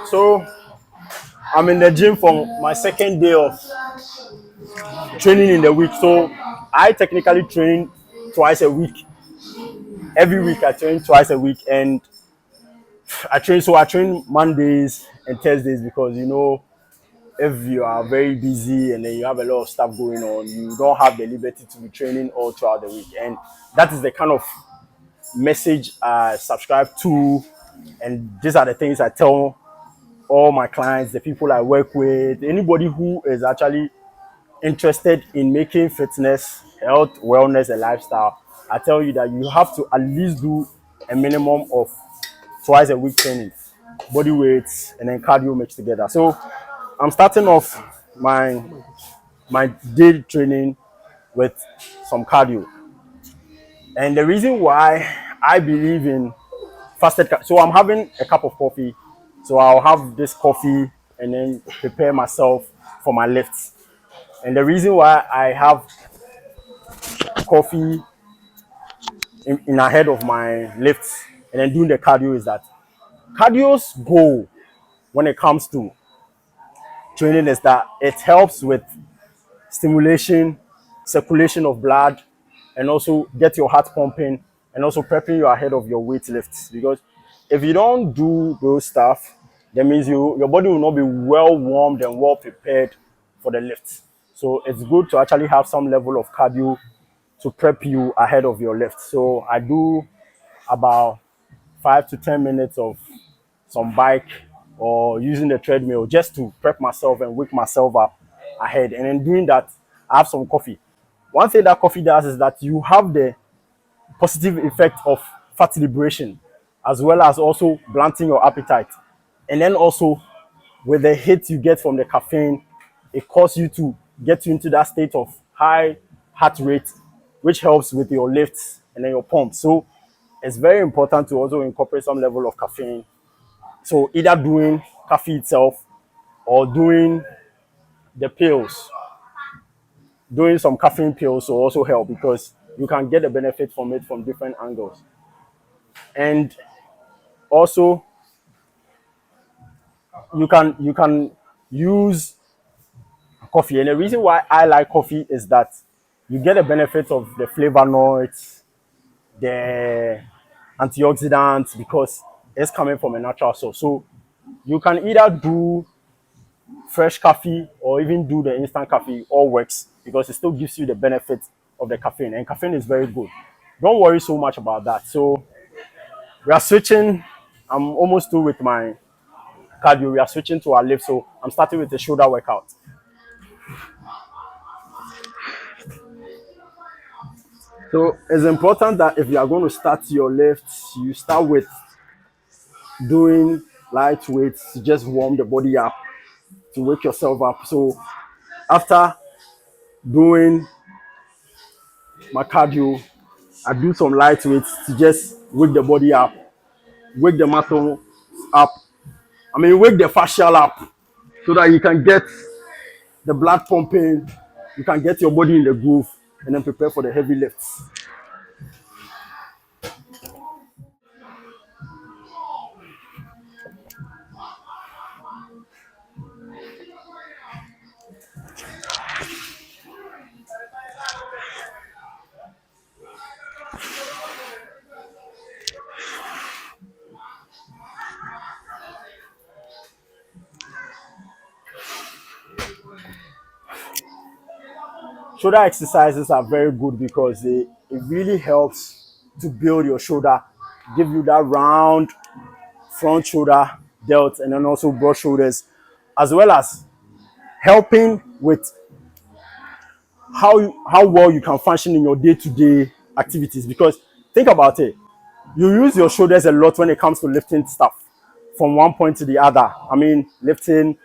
So I'm in the gym for my second day of training in the week. So I technically train twice a week. Every week I train twice a week, and I train Mondays and Thursdays because if you are very busy and then you have a lot of stuff going on, you don't have the liberty to be training all throughout the week. And that is the kind of message I subscribe to, and these are the things I tell all my clients, the people I work with, anybody who is actually interested in making fitness, health, wellness, a lifestyle. I tell you that you have to at least do a minimum of twice a week training, body weights, and then cardio mixed together. So I'm starting off my my daily training with some cardio. And the reason why I believe in so I'm having a cup of coffee. So I'll have this coffee and then prepare myself for my lifts. And the reason why I have coffee in ahead of my lifts and then doing the cardio is that cardio's goal when it comes to training is that it helps with stimulation, circulation of blood, and also get your heart pumping and also prepping you ahead of your weight lifts. Because if you don't do those stuff, that means your body will not be well warmed and well prepared for the lifts. So it's good to actually have some level of cardio to prep you ahead of your lift. So I do about 5 to 10 minutes of some bike or using the treadmill just to prep myself and wake myself up ahead. And in doing that, I have some coffee. One thing that coffee does is that you have the positive effect of fat liberation, as well as also blunting your appetite. And then also with the hit you get from the caffeine, it causes you to get you into that state of high heart rate, which helps with your lifts and then your pump. So it's very important to also incorporate some level of caffeine. So either doing coffee itself or doing the pills, doing some caffeine pills will also help because you can get the benefit from it from different angles. And also you can use coffee. And the reason why I like coffee is that you get the benefit of the flavonoids, the antioxidants because it's coming from a natural source. So you can either do fresh coffee or even do the instant coffee, all works because it still gives you the benefit of the caffeine, and caffeine is very good. Don't worry so much about that. So we are switching. I'm almost through with my cardio. We are switching to our lift. So I'm starting with the shoulder workout. So it's important that if you are going to start your lifts, you start with doing light weights to just warm the body up, to wake yourself up. So after doing my cardio, I do some light weights to just wake the body up, wake the muscle up. Wake the fascial up so that you can get the blood pumping, you can get your body in the groove, and then prepare for the heavy lifts. Shoulder exercises are very good because it really helps to build your shoulder, give you that round front shoulder delt, and then also broad shoulders, as well as helping with how well you can function in your day-to-day activities. Because think about it, you use your shoulders a lot when it comes to lifting stuff from one point to the other. Lifting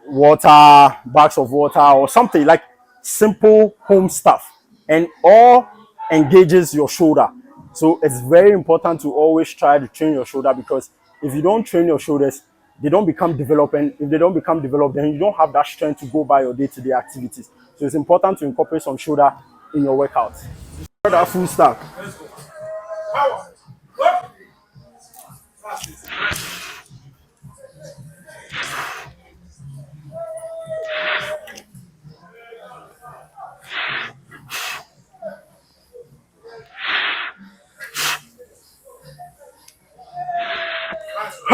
water, bags of water, or something like simple home stuff, and all engages your shoulder. So it's very important to always try to train your shoulder because if you don't train your shoulders, they don't become developed. And if they don't become developed, then you don't have that strength to go by your day-to-day activities. So it's important to incorporate some shoulder in your workouts. That full stack.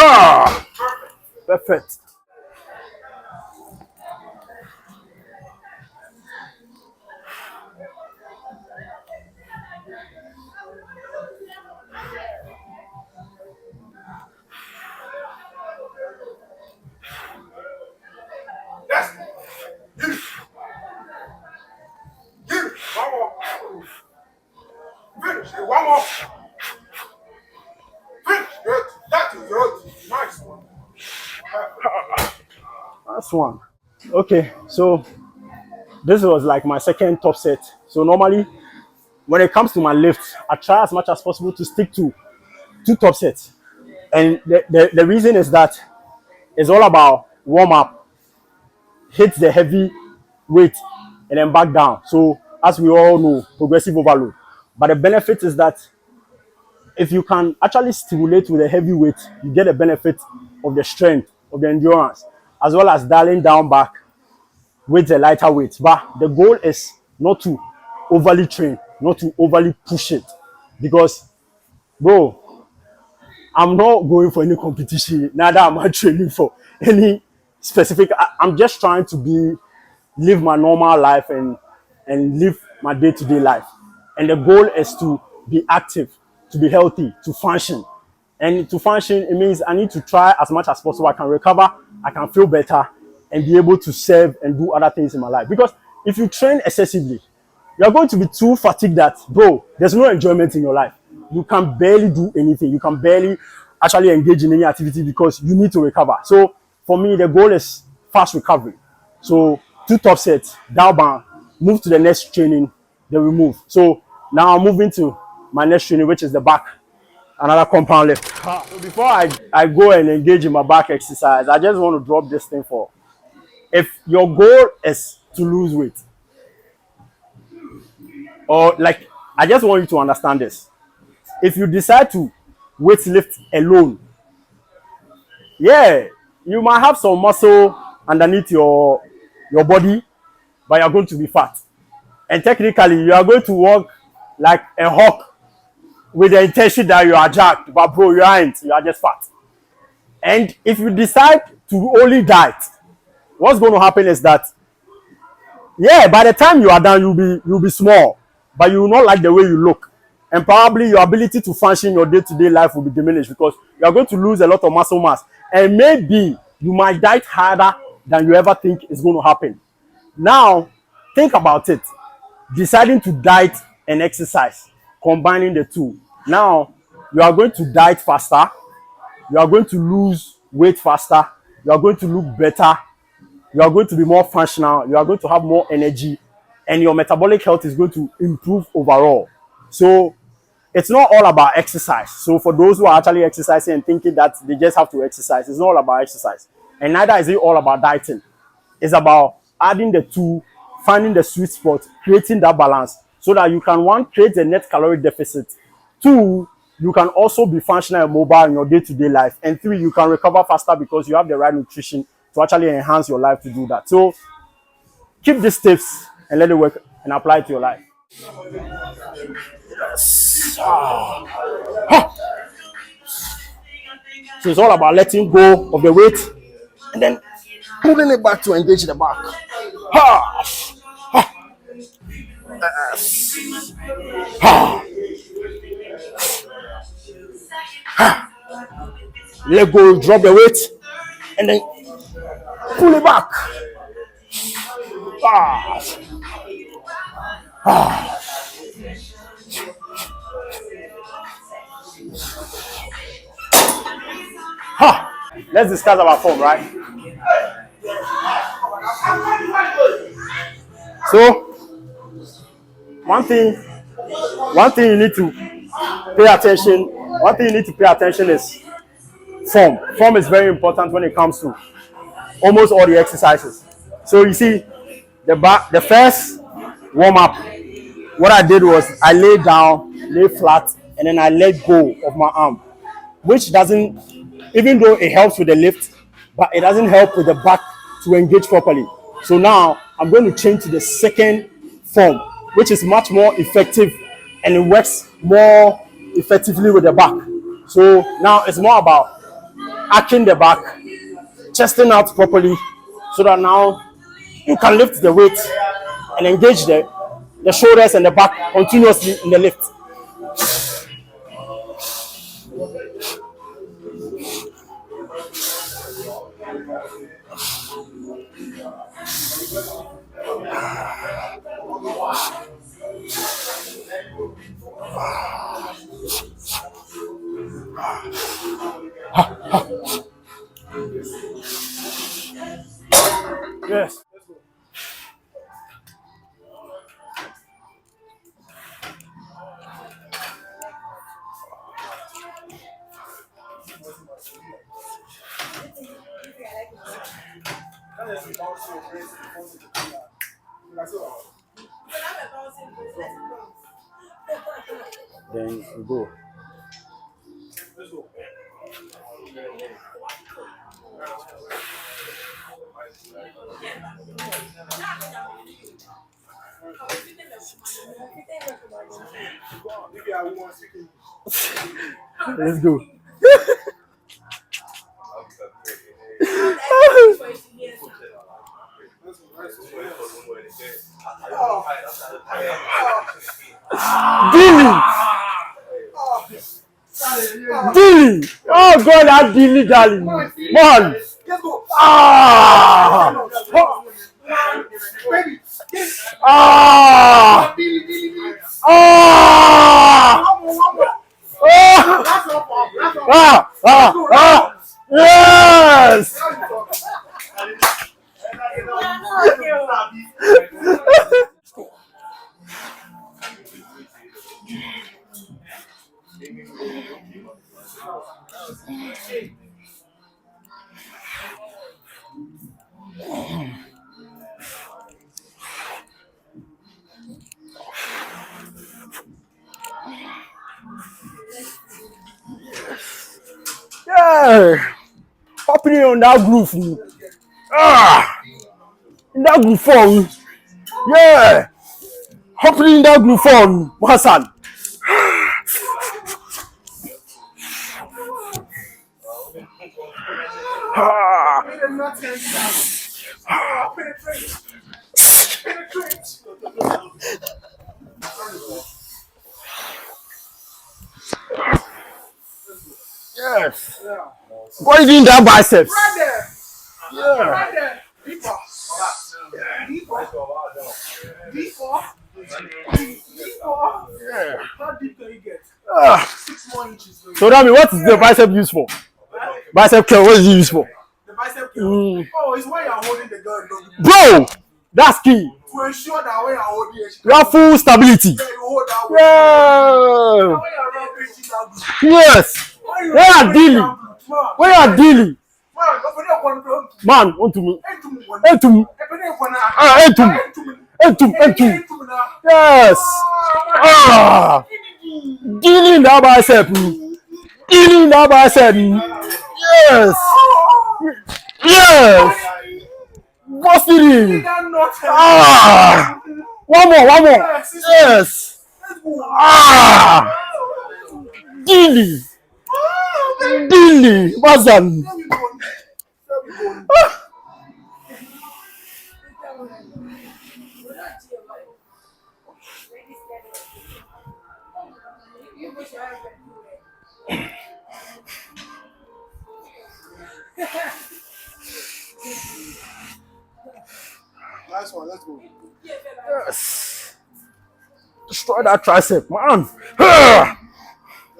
Ha! Perfect. One more. Finish it. One more. Finish it. That is it. Nice one. That's one. Okay, so this was like my second top set. So normally, when it comes to my lifts, I try as much as possible to stick to two top sets. And the reason is that it's all about warm up, hit the heavy weight, and then back down. So as we all know, progressive overload. But the benefit is that if you can actually stimulate with a heavy weight, you get a benefit of the strength, of the endurance, as well as dialing down back with a lighter weight. But the goal is not to overly train, not to overly push it. Because, bro, I'm not going for any competition, neither am I training for any specific. I'm just trying to live my normal life and live my day-to-day life. And the goal is to be active, to be healthy, to function. And to function, it means I need to try as much as possible. I can recover, I can feel better, and be able to serve and do other things in my life. Because if you train excessively, you're going to be too fatigued that, bro, there's no enjoyment in your life. You can barely do anything. You can barely actually engage in any activity because you need to recover. So for me, the goal is fast recovery. So 2 top sets, down bound, move to the next training, then we move. So now I'm moving to my next training, which is the back, another compound lift. So before I go and engage in my back exercise, I just want to drop this thing for, if your goal is to lose weight, or like, I just want you to understand this. If you decide to weight lift alone, yeah, you might have some muscle underneath your body, but you're going to be fat. And technically, you are going to walk like a hawk with the intention that you are jacked, but bro, you aren't. You are just fat. And if you decide to only diet, what's going to happen is that, yeah, by the time you are done, you'll be small, but you will not like the way you look. And probably your ability to function your day-to-day life will be diminished because you are going to lose a lot of muscle mass. And maybe you might diet harder than you ever think is going to happen. Now, think about it. Deciding to diet and exercise, combining the two. Now, you are going to diet faster. You are going to lose weight faster. You are going to look better. You are going to be more functional. You are going to have more energy. And your metabolic health is going to improve overall. So, it's not all about exercise. So, for those who are actually exercising and thinking that they just have to exercise, it's not all about exercise. And neither is it all about dieting. It's about adding the two, finding the sweet spot, creating that balance so that you can, one, create a net calorie deficit. Two, you can also be functional and mobile in your day-to-day life. And three, you can recover faster because you have the right nutrition to actually enhance your life to do that. So keep these tips and let it work and apply it to your life. Yes. So it's all about letting go of the weight and then pulling it back to engage the back. Ha! Ha! Ha! Ha! Let go, drop the weight, and then pull it back. Ah! Ah! Ha! Let's discuss our form, right? So, one thing you need to pay attention. One thing you need to pay attention is form. Form is very important when it comes to almost all the exercises. So you see, the first warm up, what I did was I lay down, lay flat, and then I let go of my arm, which doesn't, even though it helps with the lift, but it doesn't help with the back to engage properly. So now I'm going to change to the second form, which is much more effective and it works more effectively with the back. So now it's more about arching the back, chesting out properly, so that now you can lift the weight and engage the shoulders and the back continuously in the lift. Yes. Then you go. Let's go. Dilly! Dilly! Oh God, that dilly dally. Man! Ah! Ah! Ah! Ah! Yes! Yeah! Hopping on that groove. Ah! In that groove form. Yeah! Hopping in that groove form, Hassan. Ah! Yes. Going in that biceps. Yeah. How deep can you get? Ah. 6 more inches. So tell me, what is the bicep used for? Bicep curl, what is it used for? The bicep curl. Oh, it's when you're holding the gun. Bro, that's key. To ensure that when you're holding it, You have full stability. you hold that way. Yeah. When you're around reaching that blue. Yes. Where are dealing? Where are dealing? Man, on to me. To me. Ah, to me. To me. Yes. Ah. Dealing that bicep. Dealing that bicep. Yes. Yes. Bust it in. Ah. One more. Yes. Ah. Dilly. Bazan. Nice one, let's go. Yes. Destroy that tricep, man. There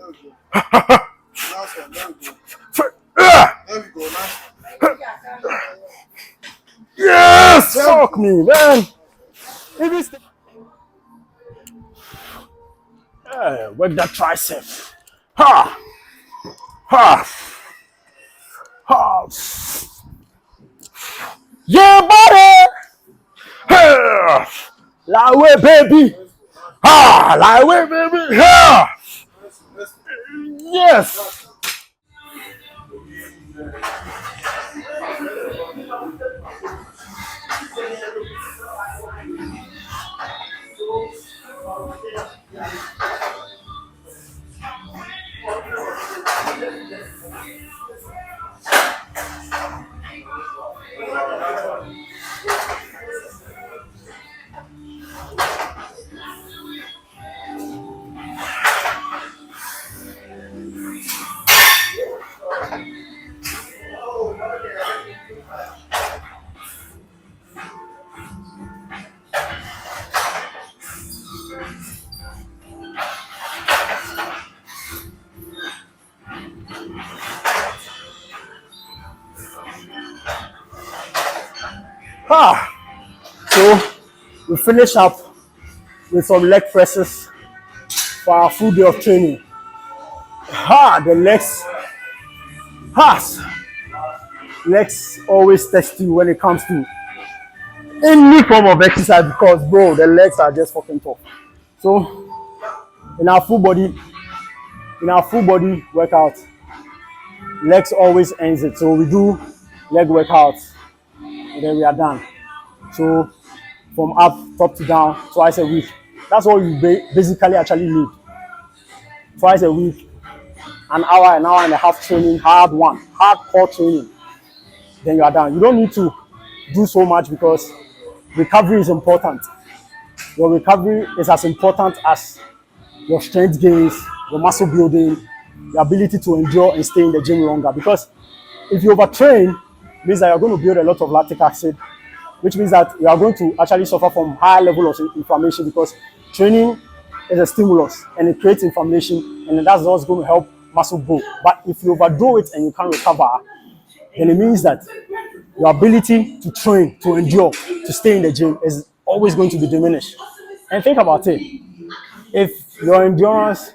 we go. Nice one, there we go. There we go, nice one. Yes! Fuck me, man. Yeah, work that tricep. Ha! Ha! Ha! Yeah, buddy! Hey! Lie way, baby! Ha! Lie way, baby! Ha! Yes! Ah, so we finish up with some leg presses for our full day of training. The ah, legs always test you when it comes to any form of exercise because, bro, the legs are just fucking tough. So in our full body workout, legs always ends it. So we do leg workouts and then we are done. So from up, top to down, twice a week. That's all you basically actually need. Twice a week, an hour and a half training, hardcore training. Then you are done. You don't need to do so much because recovery is important. Your recovery is as important as your strength gains, your muscle building, your ability to endure and stay in the gym longer. Because if you overtrain, it means that you're going to build a lot of lactic acid, which means that you are going to actually suffer from high level of inflammation because training is a stimulus and it creates inflammation, and that's what's going to help muscle grow. But if you overdo it and you can't recover, then it means that your ability to train, to endure, to stay in the gym is always going to be diminished. And think about it. If your endurance,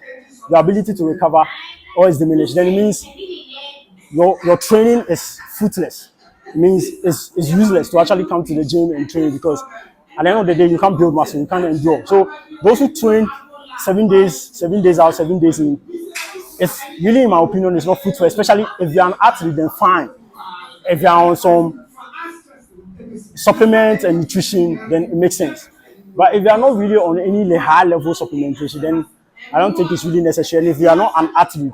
your ability to recover, all is diminished, then it means your training is fruitless. It means it's useless to actually come to the gym and train because at the end of the day, you can't build muscle, you can't endure. So those who train 7 days out, 7 days in, it's really, in my opinion, it's not fruitful, especially if you're an athlete, then fine. If you're on some supplements and nutrition, then it makes sense. But if you are not really on any high level supplementation, then I don't think it's really necessary. And if you are not an athlete,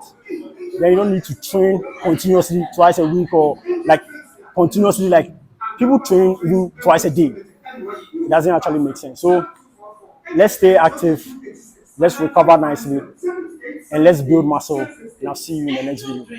then you don't need to train continuously twice a week or like continuously, like people train even twice a day. It doesn't actually make sense. So let's stay active, let's recover nicely, and let's build muscle. And I'll see you in the next video.